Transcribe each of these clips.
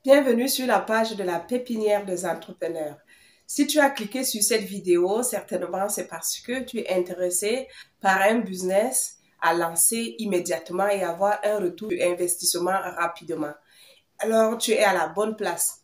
Bienvenue sur la page de la pépinière des entrepreneurs. Si tu as cliqué sur cette vidéo, certainement c'est parce que tu es intéressé par un business à lancer immédiatement et avoir un retour d'investissement rapidement. Alors, tu es à la bonne place.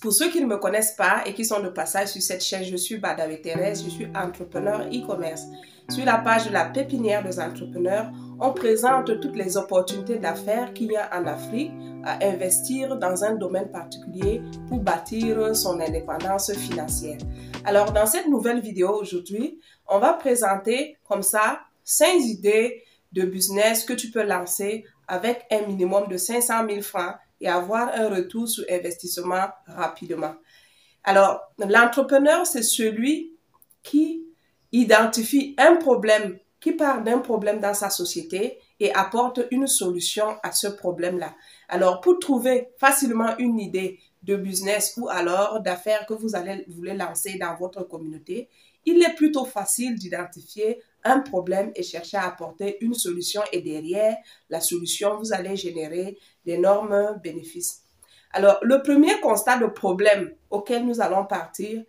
Pour ceux qui ne me connaissent pas et qui sont de passage sur cette chaîne, je suis Badawi Thérèse, je suis entrepreneur e-commerce. Sur la page de la pépinière des entrepreneurs, on présente toutes les opportunités d'affaires qu'il y a en Afrique à investir dans un domaine particulier pour bâtir son indépendance financière. Alors, dans cette nouvelle vidéo aujourd'hui, on va présenter comme ça 5 idées de business que tu peux lancer avec un minimum de 500 000 francs et avoir un retour sur investissement rapidement. Alors, l'entrepreneur, c'est celui qui identifie un problème, qui part d'un problème dans sa société et apporte une solution à ce problème-là. Alors, pour trouver facilement une idée de business ou alors d'affaires que vous voulez lancer dans votre communauté, il est plutôt facile d'identifier un problème et chercher à apporter une solution et derrière la solution, vous allez générer d'énormes bénéfices. Alors, le premier constat de problème auquel nous allons partir,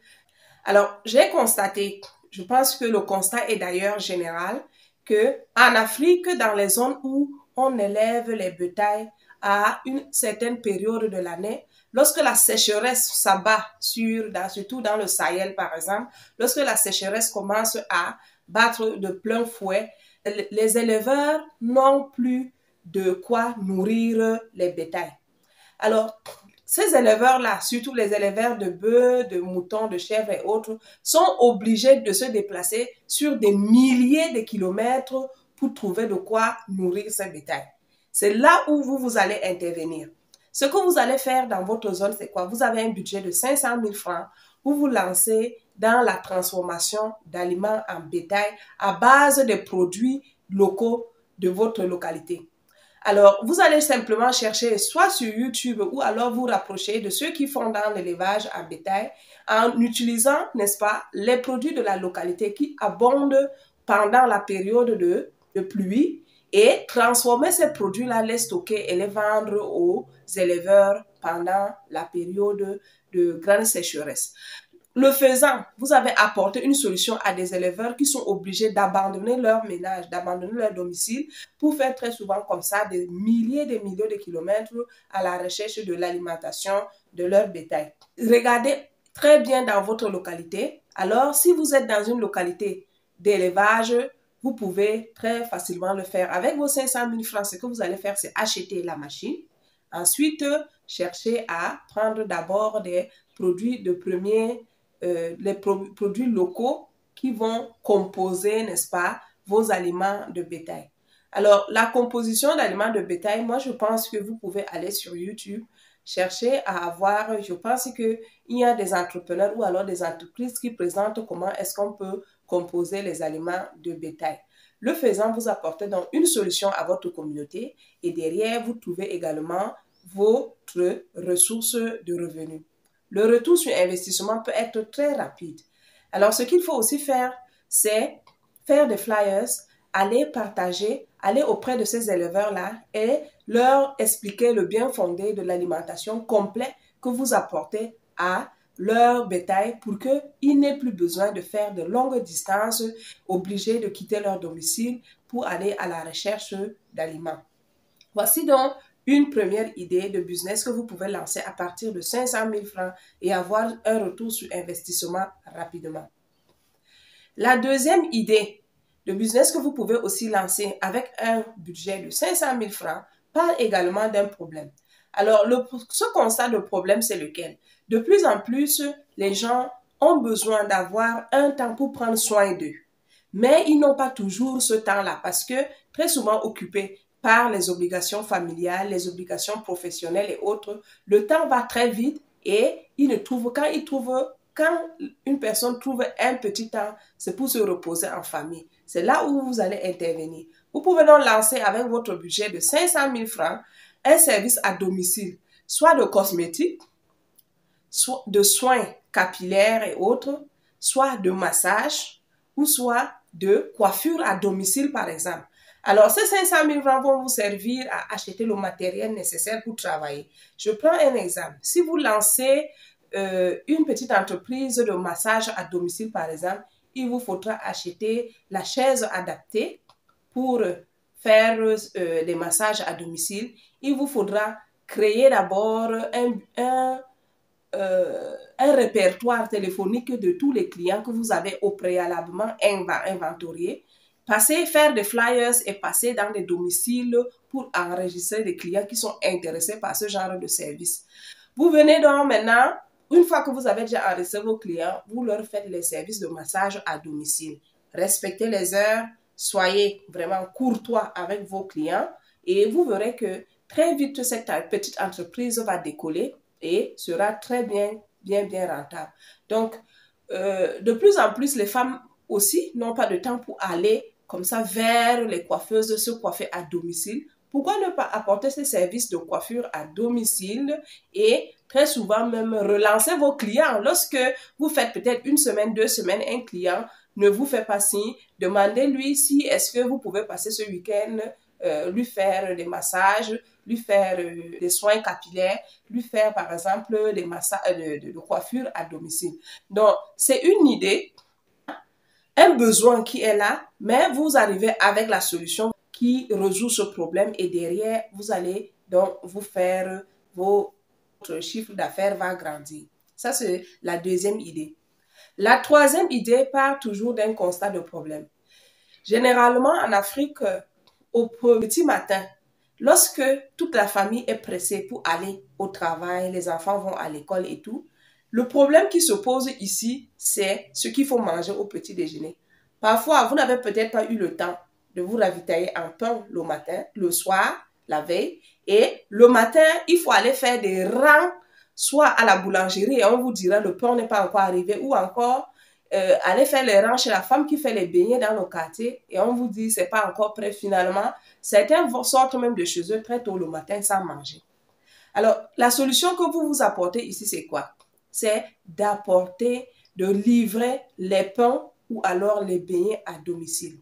alors j'ai constaté, je pense que le constat est d'ailleurs général, que en Afrique, dans les zones où on élève les bétails à une certaine période de l'année, lorsque la sécheresse s'abat surtout dans le Sahel par exemple, lorsque la sécheresse commence à battre de plein fouet, les éleveurs n'ont plus de quoi nourrir les bétails. Alors, ces éleveurs-là, surtout les éleveurs de bœufs, de moutons, de chèvres et autres, sont obligés de se déplacer sur des milliers de kilomètres pour trouver de quoi nourrir ces bétails. C'est là où vous allez intervenir. Ce que vous allez faire dans votre zone, c'est quoi? Vous avez un budget de 500 000 francs. Vous vous lancez dans la transformation d'aliments en bétail à base des produits locaux de votre localité. Alors, vous allez simplement chercher soit sur YouTube ou alors vous rapprocher de ceux qui font dans l'élevage en bétail en utilisant, n'est-ce pas, les produits de la localité qui abondent pendant la période de pluie et transformer ces produits-là, les stocker et les vendre aux éleveurs pendant la période de grande sécheresse. Le faisant, vous avez apporté une solution à des éleveurs qui sont obligés d'abandonner leur ménage, d'abandonner leur domicile pour faire très souvent comme ça des milliers de kilomètres à la recherche de l'alimentation de leur bétail. Regardez très bien dans votre localité. Alors, si vous êtes dans une localité d'élevage, vous pouvez très facilement le faire. Avec vos 500 000 francs, ce que vous allez faire, c'est acheter la machine. Ensuite, cherchez à prendre d'abord des produits de les produits locaux qui vont composer, n'est-ce pas, vos aliments de bétail. Alors, la composition d'aliments de bétail, moi, je pense que vous pouvez aller sur YouTube, chercher à avoir, je pense qu'il y a des entrepreneurs ou alors des entreprises qui présentent comment est-ce qu'on peut composer les aliments de bétail. Le faisant, vous apportez donc une solution à votre communauté et derrière, vous trouvez également votre ressource de revenus. Le retour sur investissement peut être très rapide. Alors, ce qu'il faut aussi faire, c'est faire des flyers, aller partager, aller auprès de ces éleveurs-là et leur expliquer le bien fondé de l'alimentation complète que vous apportez à leur bétail pour qu'ils n'aient plus besoin de faire de longues distances, obligés de quitter leur domicile pour aller à la recherche d'aliments. Voici donc une première idée de business que vous pouvez lancer à partir de 500 000 francs et avoir un retour sur investissement rapidement. La deuxième idée de business que vous pouvez aussi lancer avec un budget de 500 000 francs parle également d'un problème. Alors, ce constat de problème, c'est lequel? De plus en plus, les gens ont besoin d'avoir un temps pour prendre soin d'eux. Mais ils n'ont pas toujours ce temps-là parce que très souvent occupés par les obligations familiales, les obligations professionnelles et autres, le temps va très vite et quand une personne trouve un petit temps, c'est pour se reposer en famille. C'est là où vous allez intervenir. Vous pouvez donc lancer avec votre budget de 500 000 francs un service à domicile, soit de cosmétiques, soit de soins capillaires et autres, soit de massage ou soit de coiffure à domicile par exemple. Alors, ces 500 000 francs vont vous servir à acheter le matériel nécessaire pour travailler. Je prends un exemple. Si vous lancez une petite entreprise de massage à domicile, par exemple, il vous faudra acheter la chaise adaptée pour faire des massages à domicile. Il vous faudra créer d'abord un répertoire téléphonique de tous les clients que vous avez au préalablement inventorié. Faire des flyers et passer dans des domiciles pour enregistrer des clients qui sont intéressés par ce genre de service. Vous venez donc maintenant, une fois que vous avez déjà enregistré vos clients, vous leur faites les services de massage à domicile. Respectez les heures, soyez vraiment courtois avec vos clients et vous verrez que très vite cette petite entreprise va décoller et sera très bien rentable. Donc, de plus en plus, les femmes aussi n'ont pas de temps pour aller comme ça vers les coiffeuses se coiffer à domicile. Pourquoi ne pas apporter ces services de coiffure à domicile et très souvent même relancer vos clients? Lorsque vous faites peut-être une semaine, 2 semaines, un client ne vous fait pas signe, demandez-lui si est-ce que vous pouvez passer ce week-end, lui faire des massages, lui faire des soins capillaires, lui faire par exemple des massages de coiffure à domicile. Donc, c'est une idée, un besoin qui est là, mais vous arrivez avec la solution qui résout ce problème et derrière, vous allez donc vous faire votre chiffre d'affaires va grandir. Ça, c'est la deuxième idée. La troisième idée part toujours d'un constat de problème. Généralement, en Afrique, au petit matin, lorsque toute la famille est pressée pour aller au travail, les enfants vont à l'école et tout, le problème qui se pose ici, c'est ce qu'il faut manger au petit déjeuner. Parfois, vous n'avez peut-être pas eu le temps de vous ravitailler en pain le matin, le soir, la veille, et le matin, il faut aller faire des rangs, soit à la boulangerie, et on vous dira le pain n'est pas encore arrivé, ou encore aller faire les rangs chez la femme qui fait les beignets dans le quartier, et on vous dit c'est pas encore prêt finalement. Certains sortent même de chez eux très tôt le matin sans manger. Alors, la solution que vous vous apportez ici, c'est quoi? C'est d'apporter, de livrer les pains ou alors les beignets à domicile.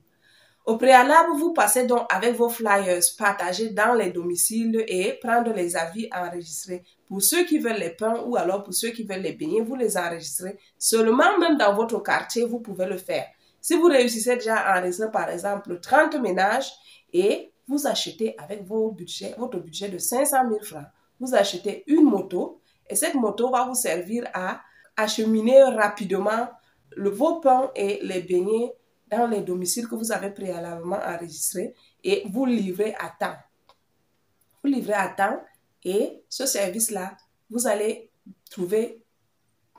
Au préalable, vous passez donc avec vos flyers partagés dans les domiciles et prendre les avis enregistrés. Pour ceux qui veulent les pains ou alors pour ceux qui veulent les beignets, vous les enregistrez. Seulement, même dans votre quartier, vous pouvez le faire. Si vous réussissez déjà à enregistrer, par exemple, 30 ménages et vous achetez avec votre budget de 500 000 francs, vous achetez une moto et cette moto va vous servir à acheminer rapidement vos pains et les beignets dans les domiciles que vous avez préalablement enregistrés et vous livrez à temps. Vous livrez à temps et ce service-là, vous allez trouver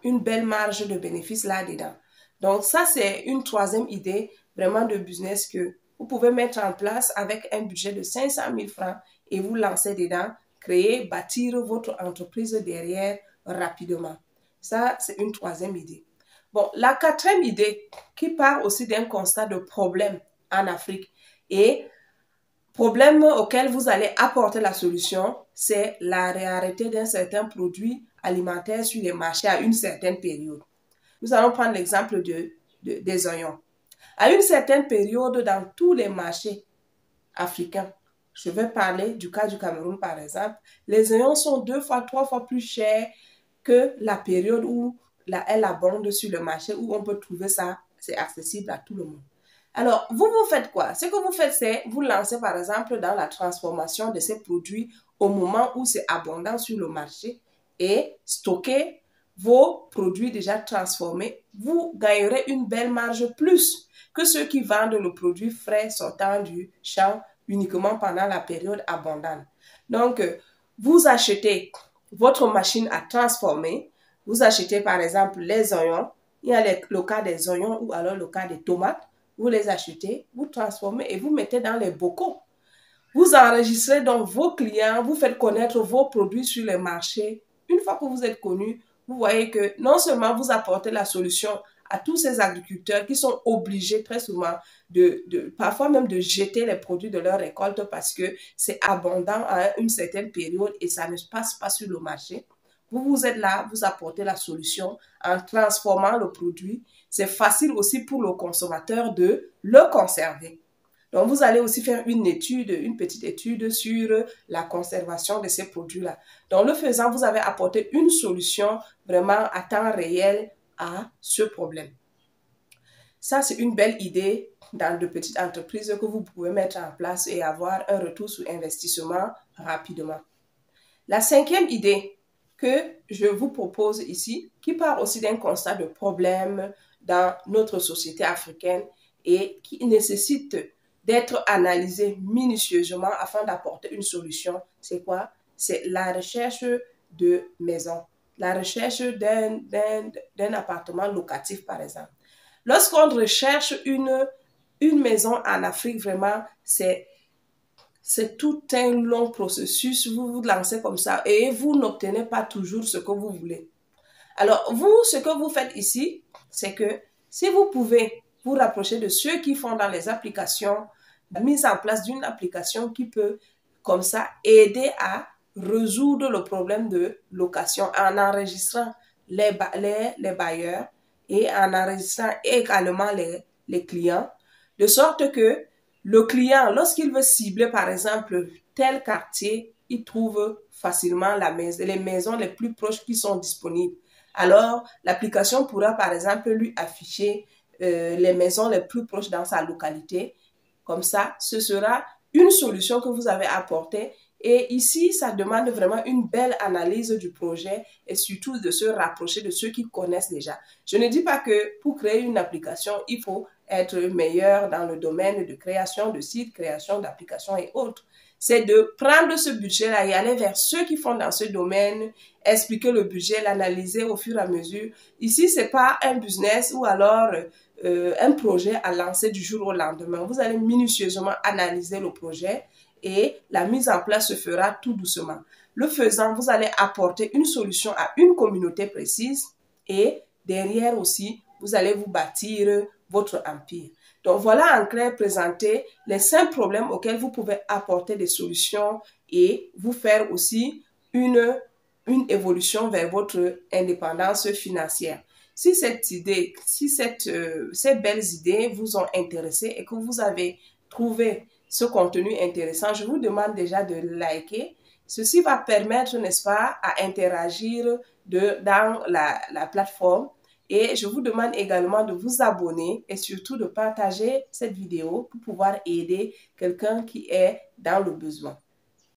une belle marge de bénéfice là-dedans. Donc ça, c'est une troisième idée vraiment de business que vous pouvez mettre en place avec un budget de 500 000 francs et vous lancer dedans, créer, bâtir votre entreprise derrière rapidement. Ça, c'est une troisième idée. Bon, la quatrième idée qui part aussi d'un constat de problème en Afrique et problème auquel vous allez apporter la solution, c'est la rareté d'un certain produit alimentaire sur les marchés à une certaine période. Nous allons prendre l'exemple des oignons. À une certaine période, dans tous les marchés africains, je vais parler du cas du Cameroun par exemple, les oignons sont 2 fois, 3 fois plus chers que la période où elle abonde sur le marché, où on peut trouver ça, c'est accessible à tout le monde. Alors, vous faites quoi? Ce que vous faites, c'est vous lancez par exemple dans la transformation de ces produits au moment où c'est abondant sur le marché et stocker vos produits déjà transformés. Vous gagnerez une belle marge plus que ceux qui vendent le produit frais sortant du champ uniquement pendant la période abondante. Donc, vous achetez votre machine à transformer, vous achetez par exemple les oignons, il y a le cas des oignons ou alors le cas des tomates, vous les achetez, vous transformez et vous mettez dans les bocaux. Vous enregistrez donc vos clients, vous faites connaître vos produits sur les marchés. Une fois que vous êtes connu, vous voyez que non seulement vous apportez la solution à tous ces agriculteurs qui sont obligés très souvent parfois même de jeter les produits de leur récolte parce que c'est abondant à une certaine période et ça ne passe pas sur le marché. Vous êtes là, vous apportez la solution en transformant le produit. C'est facile aussi pour le consommateur de le conserver. Donc, vous allez aussi faire une petite étude sur la conservation de ces produits-là. Donc, le faisant, vous avez apporté une solution vraiment à temps réel à ce problème. Ça, c'est une belle idée dans de petites entreprises que vous pouvez mettre en place et avoir un retour sur investissement rapidement. La cinquième idée que je vous propose ici, qui part aussi d'un constat de problème dans notre société africaine et qui nécessite d'être analysé minutieusement afin d'apporter une solution, c'est quoi? C'est la recherche de maisons, la recherche d'un appartement locatif, par exemple. Lorsqu'on recherche une maison en Afrique, vraiment, c'est tout un long processus. Vous vous lancez comme ça et vous n'obtenez pas toujours ce que vous voulez. Alors, vous, ce que vous faites ici, c'est que si vous pouvez vous rapprocher de ceux qui font dans les applications, la mise en place d'une application qui peut, comme ça, aider à résoudre le problème de location en enregistrant les bailleurs et en enregistrant également les clients, de sorte que le client, lorsqu'il veut cibler, par exemple, tel quartier, il trouve facilement les maisons les plus proches qui sont disponibles. Alors, l'application pourra, par exemple, lui afficher les maisons les plus proches dans sa localité. Comme ça, ce sera une solution que vous avez apportée. Et ici, ça demande vraiment une belle analyse du projet et surtout de se rapprocher de ceux qui connaissent déjà. Je ne dis pas que pour créer une application, il faut être meilleur dans le domaine de création de sites, création d'applications et autres. C'est de prendre ce budget-là et aller vers ceux qui font dans ce domaine, expliquer le budget, l'analyser au fur et à mesure. Ici, c'est pas un business ou alors un projet à lancer du jour au lendemain. Vous allez minutieusement analyser le projet et la mise en place se fera tout doucement. Le faisant, vous allez apporter une solution à une communauté précise et derrière aussi, vous allez vous bâtir votre empire. Donc voilà en clair présenté les 5 problèmes auxquels vous pouvez apporter des solutions et vous faire aussi une évolution vers votre indépendance financière. Si cette idée, ces belles idées vous ont intéressé et que vous avez trouvé ce contenu intéressant, je vous demande déjà de liker. Ceci va permettre, n'est-ce pas, à interagir dans la plateforme. Et je vous demande également de vous abonner et surtout de partager cette vidéo pour pouvoir aider quelqu'un qui est dans le besoin.